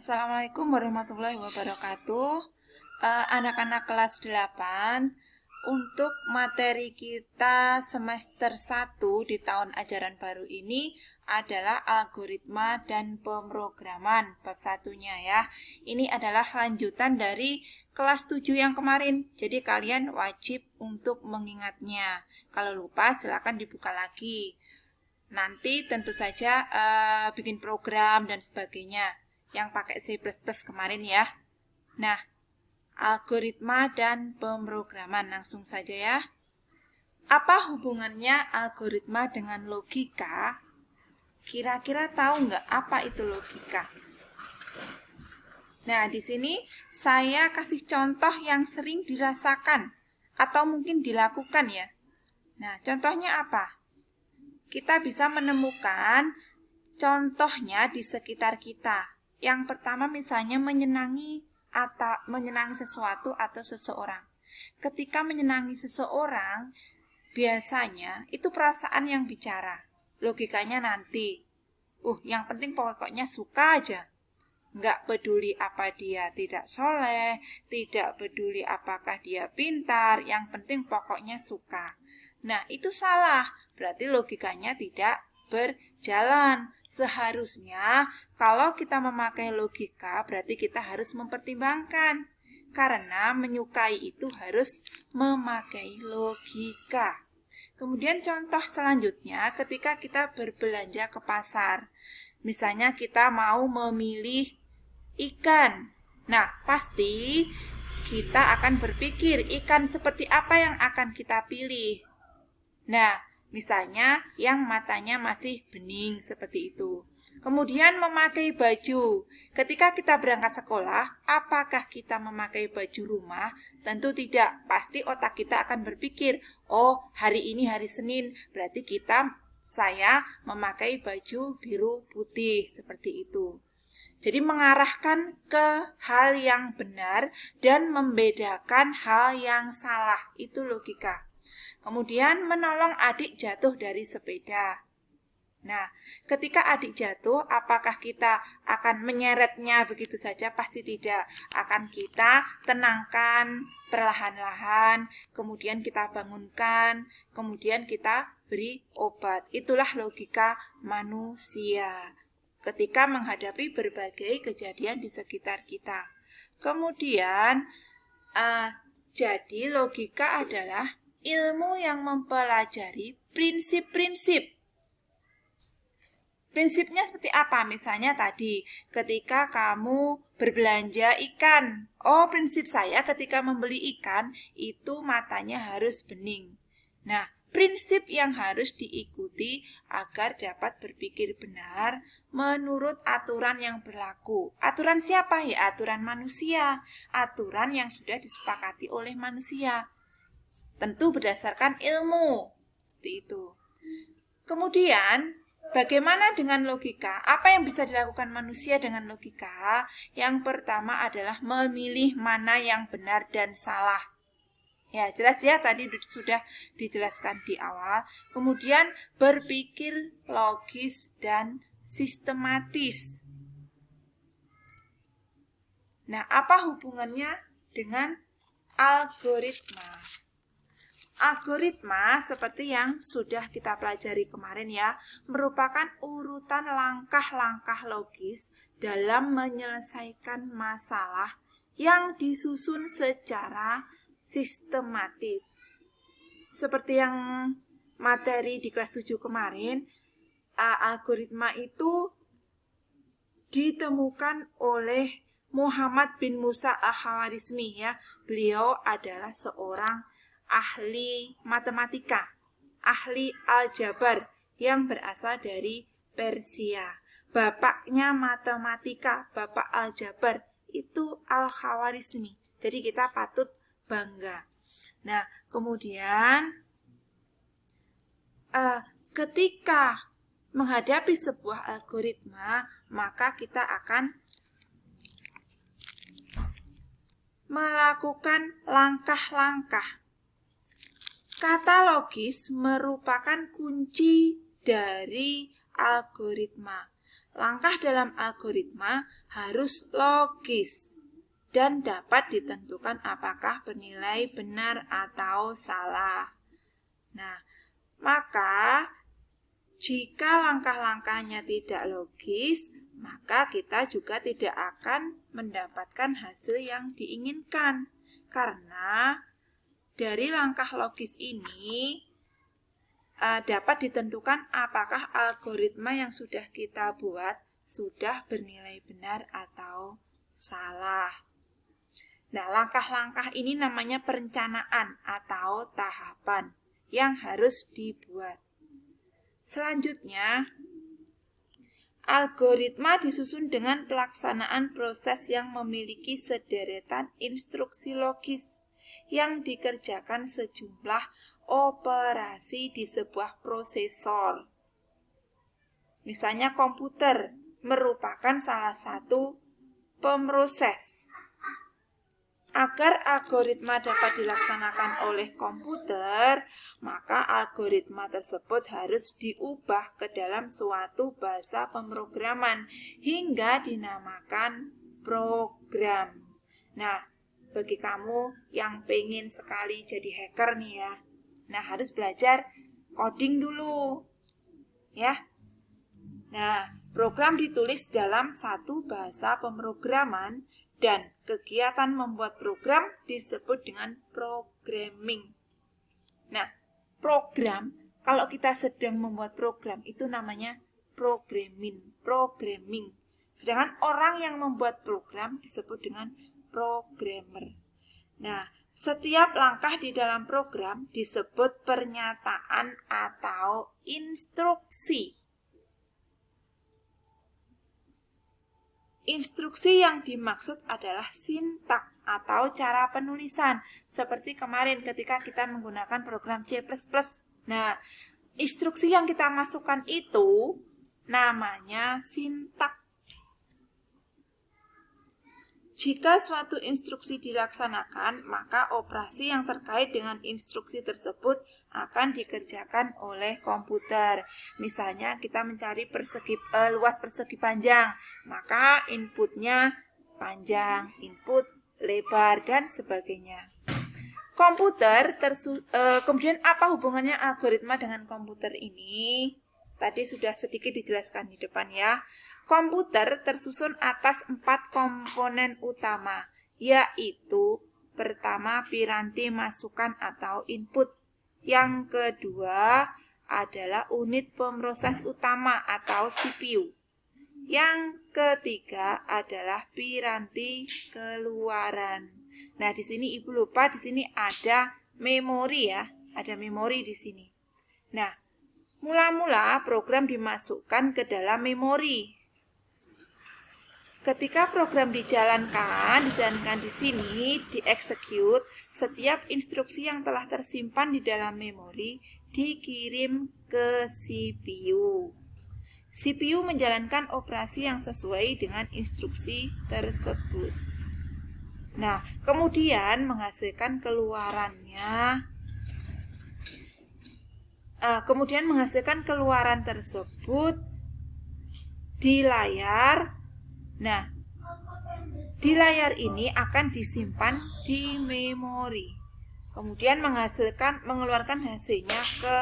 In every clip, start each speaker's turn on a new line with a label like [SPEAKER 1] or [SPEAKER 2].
[SPEAKER 1] Assalamualaikum warahmatullahi wabarakatuh. Anak-anak kelas 8, untuk materi kita semester 1 di tahun ajaran baru ini adalah algoritma dan pemrograman bab satunya ya. Ini adalah lanjutan dari kelas 7 yang kemarin. Jadi kalian wajib untuk mengingatnya. Kalau lupa silakan dibuka lagi. Nanti tentu saja bikin program dan sebagainya yang pakai C++ kemarin ya. Nah, algoritma dan pemrograman langsung saja ya. Apa hubungannya algoritma dengan logika? Kira-kira tahu nggak apa itu logika? Nah, di sini saya kasih contoh yang sering dirasakan atau mungkin dilakukan ya. Nah, contohnya apa? Kita bisa menemukan contohnya di sekitar kita. Yang pertama misalnya menyenangi sesuatu atau seseorang. Ketika menyenangi seseorang, biasanya itu perasaan yang bicara. Logikanya nanti, yang penting pokoknya suka aja. Nggak peduli apa dia tidak soleh, tidak peduli apakah dia pintar, yang penting pokoknya suka. Nah, itu salah, berarti logikanya tidak berjalan. Seharusnya kalau kita memakai logika, berarti kita harus mempertimbangkan. Karena menyukai itu harus memakai logika. Kemudian contoh selanjutnya ketika kita berbelanja ke pasar. Misalnya kita mau memilih ikan. Nah, pasti kita akan berpikir ikan seperti apa yang akan kita pilih. Nah, misalnya yang matanya masih bening seperti itu. Kemudian memakai baju. Ketika kita berangkat sekolah, apakah kita memakai baju rumah? Tentu tidak. Pasti otak kita akan berpikir, hari ini hari Senin, berarti saya memakai baju biru putih seperti itu. Jadi mengarahkan ke hal yang benar dan membedakan hal yang salah. Itu logika. Kemudian menolong adik jatuh dari sepeda. Nah, ketika adik jatuh, apakah kita akan menyeretnya begitu saja? Pasti tidak. Akan kita tenangkan perlahan-lahan, kemudian kita bangunkan, kemudian kita beri obat. Itulah logika manusia ketika menghadapi berbagai kejadian di sekitar kita. Kemudian, jadi logika adalah ilmu yang mempelajari prinsip-prinsip. Prinsipnya seperti apa? Misalnya tadi, ketika kamu berbelanja ikan. Prinsip saya ketika membeli ikan, itu matanya harus bening. Nah, prinsip yang harus diikuti agar dapat berpikir benar menurut aturan yang berlaku. Aturan siapa ya? Aturan manusia. Aturan yang sudah disepakati oleh manusia. Tentu berdasarkan ilmu. Seperti itu. Kemudian, bagaimana dengan logika? Apa yang bisa dilakukan manusia dengan logika? Yang pertama adalah memilih mana yang benar dan salah. Ya, jelas ya, tadi sudah dijelaskan di awal. Kemudian berpikir logis dan sistematis. Nah, apa hubungannya dengan algoritma? Algoritma seperti yang sudah kita pelajari kemarin ya, merupakan urutan langkah-langkah logis dalam menyelesaikan masalah yang disusun secara sistematis. Seperti yang materi di kelas 7 kemarin, algoritma itu ditemukan oleh Muhammad bin Musa al-Khwarizmi ya. Beliau adalah seorang ahli matematika, ahli aljabar yang berasal dari Persia. Bapaknya matematika, bapak aljabar itu al-Khwarizmi. Jadi kita patut bangga. Nah, kemudian ketika menghadapi sebuah algoritma, maka kita akan melakukan langkah-langkah. Kata logis merupakan kunci dari algoritma. langkah dalam algoritma harus logis dan dapat ditentukan apakah bernilai benar atau salah. Nah, maka jika langkah-langkahnya tidak logis, maka kita juga tidak akan mendapatkan hasil yang diinginkan. Karena dari langkah logis ini dapat ditentukan apakah algoritma yang sudah kita buat sudah bernilai benar atau salah. Nah, langkah-langkah ini namanya perencanaan atau tahapan yang harus dibuat. Selanjutnya, algoritma disusun dengan pelaksanaan proses yang memiliki sederetan instruksi logis yang dikerjakan sejumlah operasi di sebuah prosesor. Misalnya komputer merupakan salah satu pemroses. Agar algoritma dapat dilaksanakan oleh komputer, maka algoritma tersebut harus diubah ke dalam suatu bahasa pemrograman hingga dinamakan program. Nah, bagi kamu yang pengen sekali jadi hacker nih ya, nah harus belajar coding dulu ya. Nah, program ditulis dalam satu bahasa pemrograman dan kegiatan membuat program disebut dengan programming. Nah, program, kalau kita sedang membuat program itu namanya programming. Sedangkan orang yang membuat program disebut dengan programmer. Nah, setiap langkah di dalam program disebut pernyataan atau instruksi. Instruksi yang dimaksud adalah sintak atau cara penulisan. Seperti kemarin ketika kita menggunakan program C++. Nah, instruksi yang kita masukkan itu namanya sintak. Jika suatu instruksi dilaksanakan, maka operasi yang terkait dengan instruksi tersebut akan dikerjakan oleh komputer. Misalnya kita mencari luas persegi panjang, maka inputnya panjang, input lebar, dan sebagainya. Komputer, kemudian apa hubungannya algoritma dengan komputer ini? Tadi sudah sedikit dijelaskan di depan ya. Komputer tersusun atas 4 komponen utama, yaitu pertama piranti masukan atau input. Yang kedua adalah unit pemroses utama atau CPU. Yang ketiga adalah piranti keluaran. Nah, di sini Ibu lupa, di sini ada memori ya, ada memori di sini. Nah, mula-mula program dimasukkan ke dalam memori. Ketika program dijalankan di sini, dieksekut, setiap instruksi yang telah tersimpan di dalam memori dikirim ke CPU. CPU menjalankan operasi yang sesuai dengan instruksi tersebut. Nah, kemudian menghasilkan keluarannya. Kemudian menghasilkan keluaran tersebut di layar. Nah, di layar ini akan disimpan di memori. Kemudian mengeluarkan hasilnya ke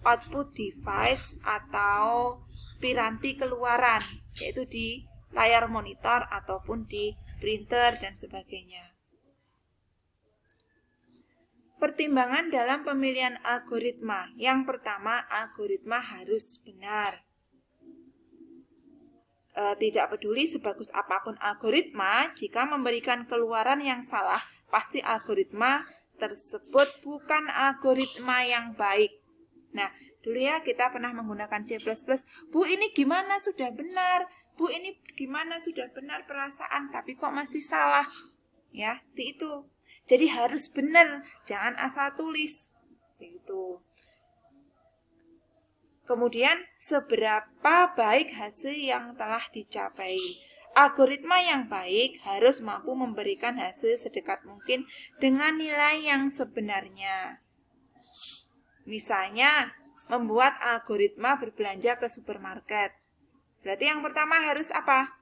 [SPEAKER 1] output device atau piranti keluaran, yaitu di layar monitor ataupun di printer dan sebagainya. Pertimbangan dalam pemilihan algoritma. Yang pertama, algoritma harus benar. Tidak peduli sebagus apapun algoritma, jika memberikan keluaran yang salah, pasti algoritma tersebut bukan algoritma yang baik. Nah, dulu ya kita pernah menggunakan C++. Bu, ini gimana sudah benar? Bu, ini gimana sudah benar perasaan, tapi kok masih salah? Ya, itu. Jadi harus benar, jangan asal tulis. Itu. Kemudian, seberapa baik hasil yang telah dicapai. Algoritma yang baik harus mampu memberikan hasil sedekat mungkin dengan nilai yang sebenarnya. Misalnya, membuat algoritma berbelanja ke supermarket. Berarti yang pertama harus apa?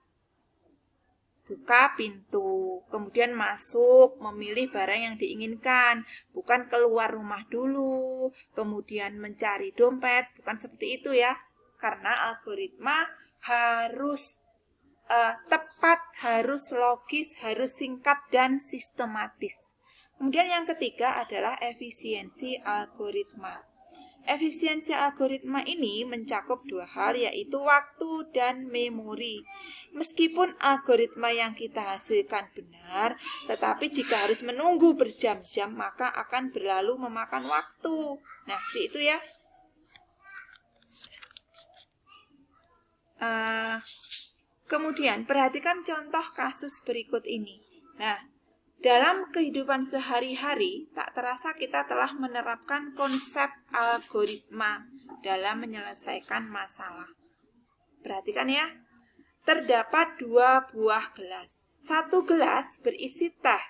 [SPEAKER 1] Buka pintu, kemudian masuk, memilih barang yang diinginkan, bukan keluar rumah dulu, kemudian mencari dompet, bukan seperti itu ya. Karena algoritma harus tepat, harus logis, harus singkat dan sistematis. Kemudian yang ketiga adalah efisiensi algoritma. Efisiensi algoritma ini mencakup dua hal, yaitu waktu dan memori. Meskipun algoritma yang kita hasilkan benar, tetapi jika harus menunggu berjam-jam, maka akan berlalu memakan waktu. Nah, itu ya. Kemudian, perhatikan contoh kasus berikut ini. Nah, dalam kehidupan sehari-hari, tak terasa kita telah menerapkan konsep algoritma dalam menyelesaikan masalah. Perhatikan ya, terdapat 2 buah gelas. 1 gelas berisi teh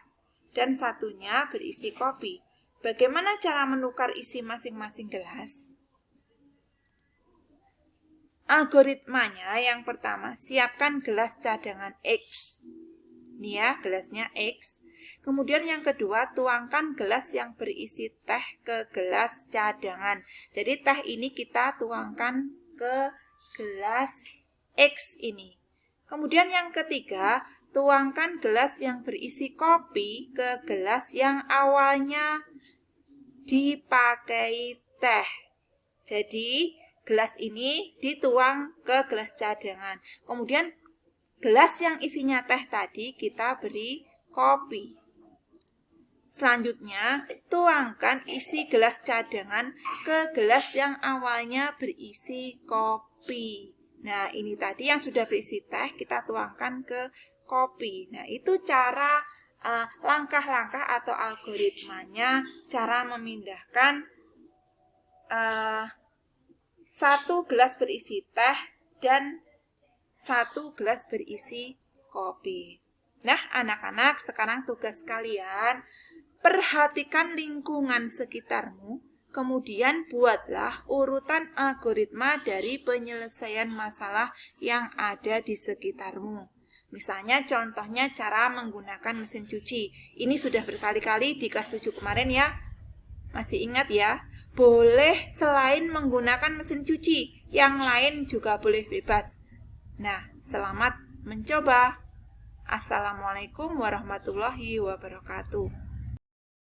[SPEAKER 1] dan satunya berisi kopi. Bagaimana cara menukar isi masing-masing gelas? Algoritmanya yang pertama, siapkan gelas cadangan X. Ini ya, gelasnya X. Kemudian yang kedua, tuangkan gelas yang berisi teh ke gelas cadangan. Jadi teh ini kita tuangkan ke gelas X ini. Kemudian yang ketiga, tuangkan gelas yang berisi kopi ke gelas yang awalnya dipakai teh. Jadi gelas ini dituang ke gelas cadangan. Kemudian gelas yang isinya teh tadi kita beri kopi. Selanjutnya, tuangkan isi gelas cadangan ke gelas yang awalnya berisi kopi. Nah, ini tadi yang sudah berisi teh, kita tuangkan ke kopi. Nah, itu cara langkah-langkah atau algoritmanya, cara memindahkan 1 gelas berisi teh dan 1 gelas berisi kopi. Nah, anak-anak, sekarang tugas kalian, perhatikan lingkungan sekitarmu, kemudian buatlah urutan algoritma dari penyelesaian masalah yang ada di sekitarmu. Misalnya contohnya cara menggunakan mesin cuci. Ini sudah berkali-kali di kelas 7 kemarin ya. Masih ingat ya? Boleh selain menggunakan mesin cuci, yang lain juga boleh bebas. Nah, selamat mencoba. Assalamualaikum warahmatullahi wabarakatuh.